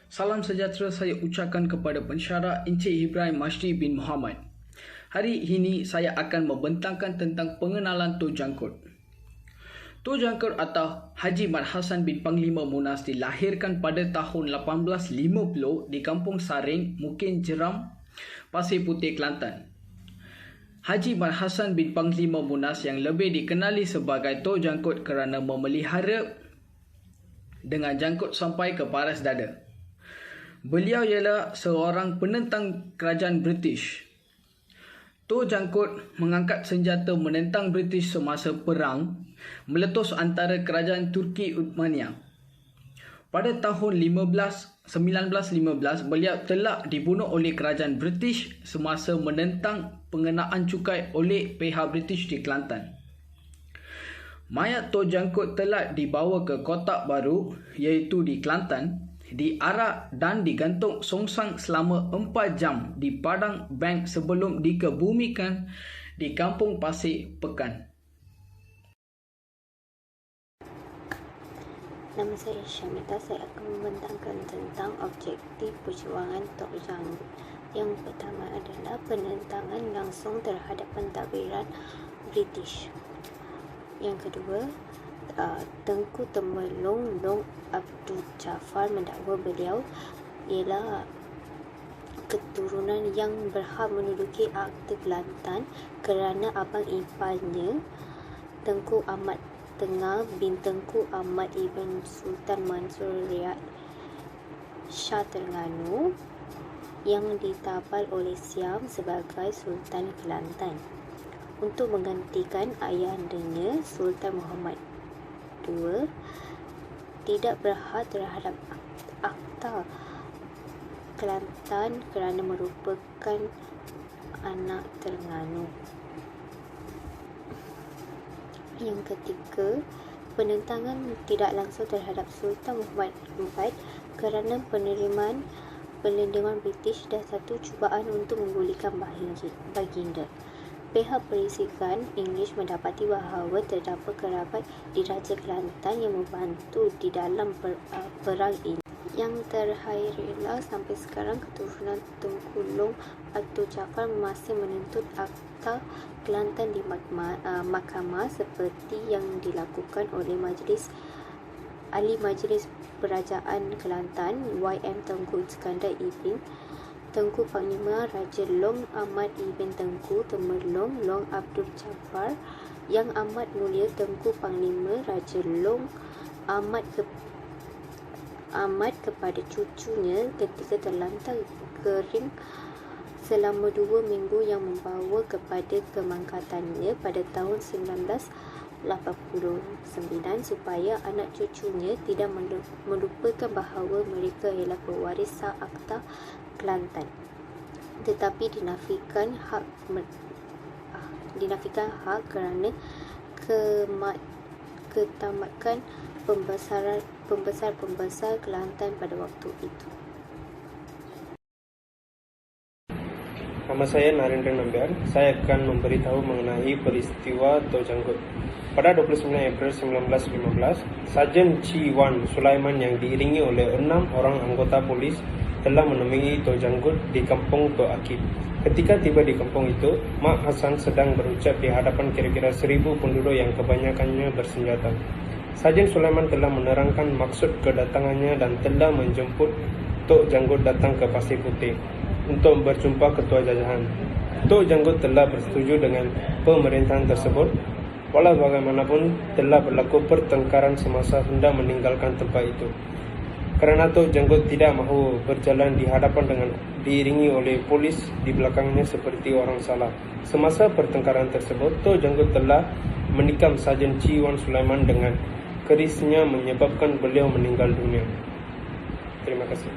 Salam sejahtera saya ucapkan kepada pensyarah Encik Ibrahim Mashri bin Muhammad. Hari ini saya akan membentangkan tentang pengenalan Tun Jangkut. Tun Jangkut atau Haji Mat Hassan bin Panglima Munas dilahirkan pada tahun 1850 di Kampung Saring, Mukin Jeram, Pasir Putih, Kelantan. Haji Mat Hassan bin Panglima Munas yang lebih dikenali sebagai Tun Jangkut kerana memelihara dengan jangkut sampai ke paras dada. Beliau ialah seorang penentang kerajaan British. Tun Jangkut mengangkat senjata menentang British semasa perang meletus antara kerajaan Turki Uthmaniyah. Pada tahun 1915, beliau telah dibunuh oleh kerajaan British semasa menentang pengenaan cukai oleh pihak British di Kelantan. Mayat Tun Jangkut telah dibawa ke Kotak Baru iaitu di Kelantan, diarak dan digantung songsang selama 4 jam di padang bank sebelum dikebumikan di Kampung Pasir Pekan. Nama saya Syamita. Saya akan membentangkan tentang objektif perjuangan Tun Jangkut. Yang pertama adalah penentangan langsung terhadap pentadbiran British. Yang kedua, Tengku Temmelong Long Abdul Jaafar mendakwa beliau ialah keturunan yang berhak menduduki Akta Kelantan kerana abang iparnya Tengku Ahmad Tengah bin Tengku Ahmad Ibn Sultan Mansur Riyad Shah Terengganu yang ditabal oleh Siam sebagai Sultan Kelantan untuk menggantikan ayahandanya Sultan Muhammad II tidak berhad terhadap Akta Kelantan kerana merupakan anak Terengganu. Yang ketiga, penentangan tidak langsung terhadap Sultan Muhammad IV kerana penerimaan perlindungan British dan satu cubaan untuk menggulingkan baginda. Pihak perisikan Inggeris mendapati bahawa terdapat kerabat di Raja Kelantan yang membantu di dalam perang ini. Yang terakhir ialah sampai sekarang keturunan Tengku Long Abdul Jaafar masih menuntut Akta Kelantan di mahkamah seperti yang dilakukan oleh Ahli Majlis Perajaan Kelantan YM Tengku Iskandar Ibn Tengku Panglima Raja Long Ahmad Ibn Tengku Temmelong Long Abdul Jaafar Yang Amat Mulia Tengku Panglima Raja Long Ahmad kepada cucunya ketika terlantar kering selama 2 minggu yang membawa kepada kemangkatannya pada tahun 1989 supaya anak cucunya tidak melupakan bahawa mereka ialah pewaris sah Akta Kelantan, tetapi dinafikan hak kerana ketamakan pembesar Kelantan pada waktu itu. Nama saya Narendra Nambiar. Saya akan memberitahu mengenai peristiwa Tun Jangkut. Pada 29 April 1915, Sarjan Chi Wan Sulaiman yang diiringi oleh 6 orang anggota polis telah menemui Tun Jangkut di Kampung Tok Akib. Ketika tiba di kampung itu, Mat Hassan sedang berucap di hadapan kira-kira 1,000 penduduk yang kebanyakannya bersenjata. Sarjan Sulaiman telah menerangkan maksud kedatangannya dan telah menjemput Tun Jangkut datang ke Pasir Putih untuk berjumpa ketua jajahan. Tun Jangkut telah bersetuju dengan pemerintahan tersebut, walau bagaimanapun telah berlaku pertengkaran semasa hendak meninggalkan tempat itu. Kerana Tun Jangkut tidak mahu berjalan di hadapan dengan diiringi oleh polis di belakangnya seperti orang salah. Semasa pertengkaran tersebut, Tun Jangkut telah menikam Sarjan Chi Wan Sulaiman dengan kerisnya menyebabkan beliau meninggal dunia. Terima kasih.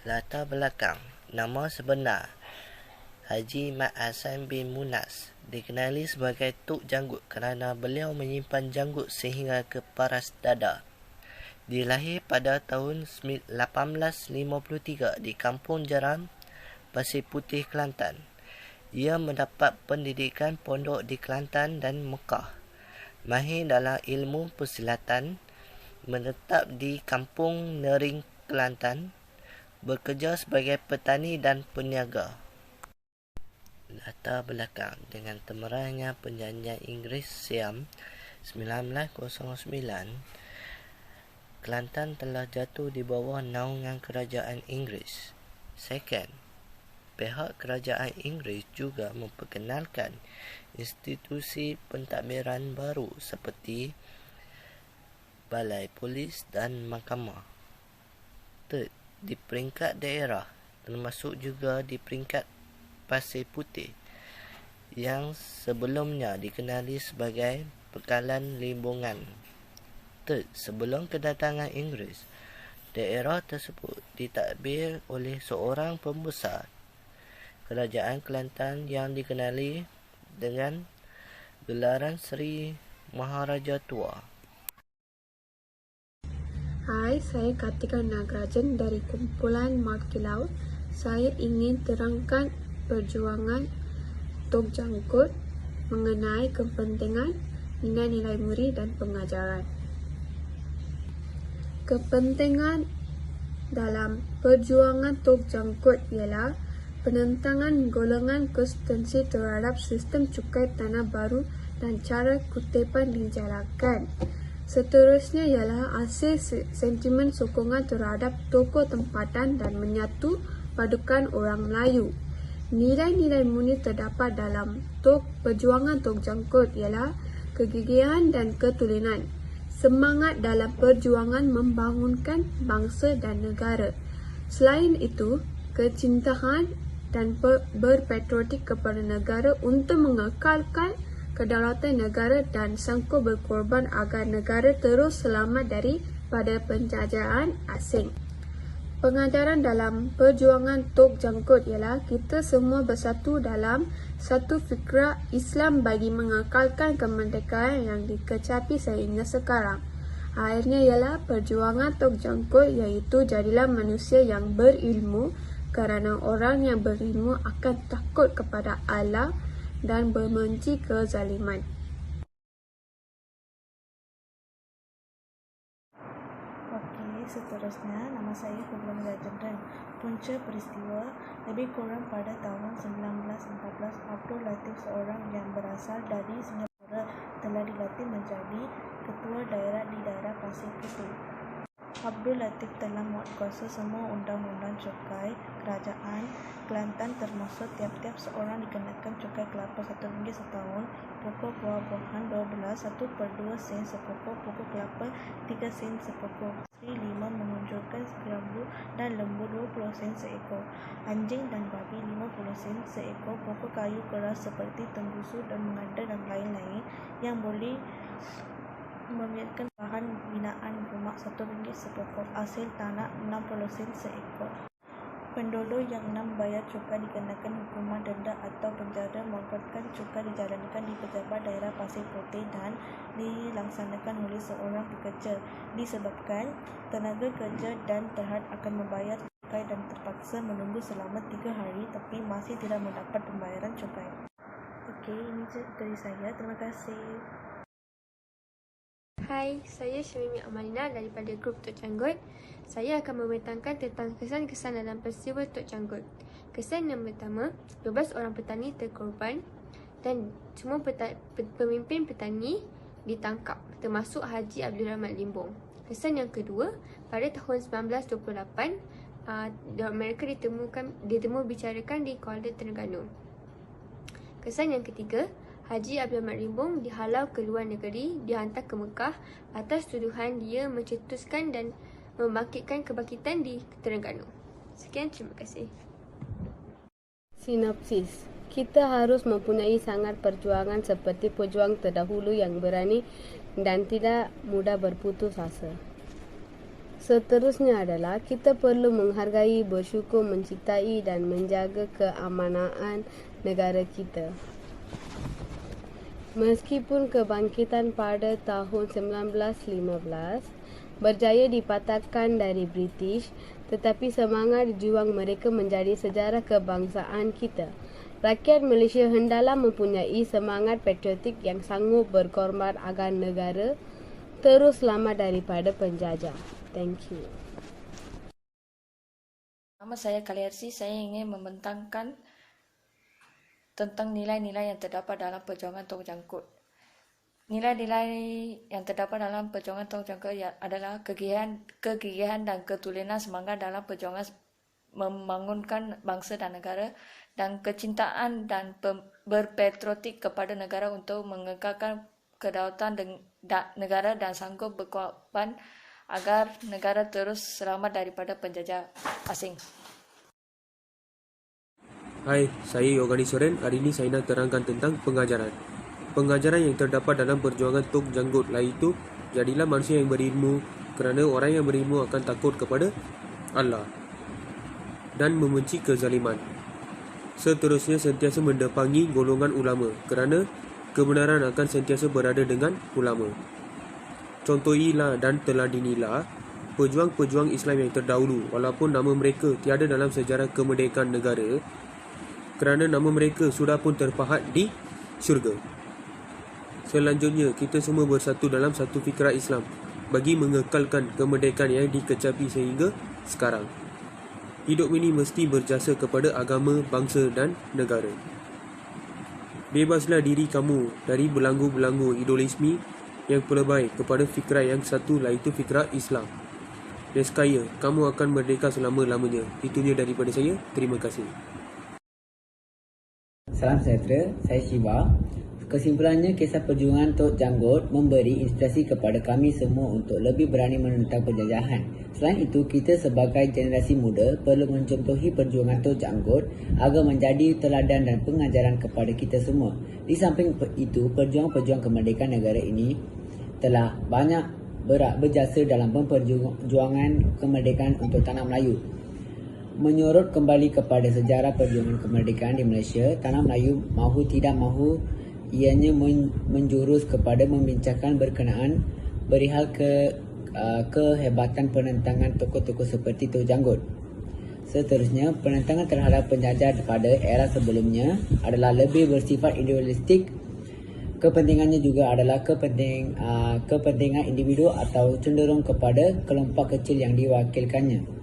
Latar belakang. Nama sebenar Haji Mat Hassan bin Munas dikenali sebagai Tun Jangkut kerana beliau menyimpan janggut sehingga ke paras dada. Dilahir pada tahun 1853 di Kampung Jeram, Pasir Putih, Kelantan. Ia mendapat pendidikan pondok di Kelantan dan Mekah. Mahir dalam ilmu persilatan, menetap di Kampung Nering, Kelantan, bekerja sebagai petani dan peniaga. Latar belakang: dengan temerahnya Perjanjian Inggeris Siam 1909, Kelantan telah jatuh di bawah naungan kerajaan Inggeris. Second, pihak kerajaan Inggeris juga memperkenalkan institusi pentadbiran baru seperti balai polis dan mahkamah. Third, di peringkat daerah, termasuk juga di peringkat Pasir Putih yang sebelumnya dikenali sebagai Pekalan Limbungan. Third, sebelum kedatangan Inggeris, daerah tersebut ditadbir oleh seorang pembesar kerajaan Kelantan yang dikenali dengan gelaran Seri Maharaja Tua. Hai, saya Kartika Nagarajan dari kumpulan Makilau. Saya ingin terangkan perjuangan Tok Jangkut mengenai kepentingan nilai-nilai murid dan pengajaran. Kepentingan dalam perjuangan Tok Jangkut ialah penentangan golongan konstitusi terhadap sistem cukai tanah baru dan cara kutipan dijalankan. Seterusnya ialah asal sentimen sokongan terhadap tokoh tempatan dan menyatu padukan orang Melayu. Nilai-nilai murni terdapat dalam perjuangan Tok Jangkut ialah kegigihan dan ketulinan, semangat dalam perjuangan membangunkan bangsa dan negara. Selain itu, kecintaan dan berpatriotik kepada negara untuk mengekalkan kedaulatan negara dan sanggup berkorban agar negara terus selamat daripada penjajahan asing. Pengajaran dalam perjuangan Tok Jangkut ialah kita semua bersatu dalam satu fikrah Islam bagi mengekalkan kemerdekaan yang dikecapi sehingga sekarang. Akhirnya ialah perjuangan Tok Jangkut iaitu jadilah manusia yang berilmu, kerana orang yang berilmu akan takut kepada Allah dan membenci kezaliman. Okey, seterusnya nama saya Hubungan Rajendran. Punca peristiwa lebih kurang pada tahun 1914, Abdul Latif, seorang yang berasal dari Singapura, telah dilatih menjadi ketua daerah di daerah Pasir Putih. Abdul Latif telah menguatkuasa semua undang-undang cukai kerajaan Kelantan, termasuk tiap-tiap seorang dikenakan cukai kelapa RM1 setahun, pokok buah-buahan 1/2 sen sepokok, pokok kelapa 3 sen sepokok, Sri 5 menunjukkan kerambu dan lembu 20 sen seekor, anjing dan babi 50 sen seekor, pokok kayu keras seperti tembusu dan mengada dan lain-lain yang boleh membiarkan bahan binaan rumah RM1 sepokok, hasil tanah 60 sen seekor. Penduduk yang 6 bayar cukai dikenakan hukuman denda atau penjara, melainkan cukai dijalankan di pejabat daerah Pasir Putih dan dilaksanakan oleh seorang pekerja, disebabkan tenaga kerja dan terhad akan membayar cukai dan terpaksa menunggu selama 3 hari tapi masih tidak mendapat pembayaran cukai. Okey, ini dari saya. Terima kasih. Hai, saya Syamimi Amalina daripada grup Tok Jangkut. Saya akan membentangkan tentang kesan-kesan dalam peristiwa Tok Jangkut. Kesan yang pertama, 12 orang petani terkorban dan semua pemimpin petani ditangkap, termasuk Haji Abdul Rahman Limbong. Kesan yang kedua, pada tahun 1928, mereka ditemu bicarakan di Kuala Terengganu. Kesan yang ketiga, Haji Abdul Rahman Limbong dihalau ke luar negeri, dihantar ke Mekah atas tuduhan dia mencetuskan dan membangkitkan kebangkitan di Terengganu. Sekian, terima kasih. Sinopsis. Kita harus mempunyai sangat perjuangan seperti pejuang terdahulu yang berani dan tidak mudah berputus asa. Seterusnya adalah kita perlu menghargai, bersyukur, mencintai dan menjaga keamanan negara kita. Meskipun kebangkitan pada tahun 1915 berjaya dipatahkan dari British, tetapi semangat juang mereka menjadi sejarah kebangsaan kita. Rakyat Malaysia hendaklah mempunyai semangat patriotik yang sanggup berkorban agar negara, terus selamat daripada penjajah. Thank you. Nama saya Kaliarsi. Saya ingin membentangkan tentang nilai-nilai yang terdapat dalam perjuangan Tok Jangkut. Nilai-nilai yang terdapat dalam perjuangan Tok Jangkut adalah kegigihan dan ketulinan semangat dalam perjuangan membangunkan bangsa dan negara, dan kecintaan dan berpatriotik kepada negara untuk mengekalkan kedaulatan negara dan sanggup berkorban agar negara terus selamat daripada penjajah asing. Hai, saya Yogani Soren. Hari ini saya nak terangkan tentang pengajaran. Pengajaran yang terdapat dalam perjuangan Tok Jangkut iaitu, jadilah manusia yang berilmu, kerana orang yang berilmu akan takut kepada Allah dan membenci kezaliman. Seterusnya, sentiasa mendapangi golongan ulama, kerana kebenaran akan sentiasa berada dengan ulama. Contohilah dan teladinilah pejuang-pejuang Islam yang terdahulu, walaupun nama mereka tiada dalam sejarah kemerdekaan negara, kerana nama mereka sudah pun terpahat di syurga. Selanjutnya, kita semua bersatu dalam satu fikrah Islam bagi mengekalkan kemerdekaan yang dikecapi sehingga sekarang. Hidup ini mesti berjasa kepada agama, bangsa dan negara. Bebaslah diri kamu dari belanggu-belanggu idealisme yang pelbagai kepada fikrah yang satu, iaitu fikrah Islam. Nescaya kamu akan merdeka selama-lamanya. Itunya daripada saya. Terima kasih. Salam sejahtera, saya Shiva. Kesimpulannya, kisah perjuangan Tok Jangkut memberi inspirasi kepada kami semua untuk lebih berani menentang penjajahan. Selain itu, kita sebagai generasi muda perlu mencontohi perjuangan Tok Jangkut agar menjadi teladan dan pengajaran kepada kita semua. Di samping itu, pejuang-pejuang kemerdekaan negara ini telah banyak berjasa dalam perjuangan kemerdekaan untuk tanah Melayu. Menyorot kembali kepada sejarah perjuangan kemerdekaan di Malaysia, tanah Melayu mahu tidak mahu ianya menjurus kepada membincangkan berkenaan berihal kehebatan penentangan tokoh-tokoh seperti Tok Jangkut. Seterusnya, penentangan terhadap penjajah pada era sebelumnya adalah lebih bersifat idealistik. Kepentingannya juga adalah kepentingan individu atau cenderung kepada kelompok kecil yang diwakilkannya.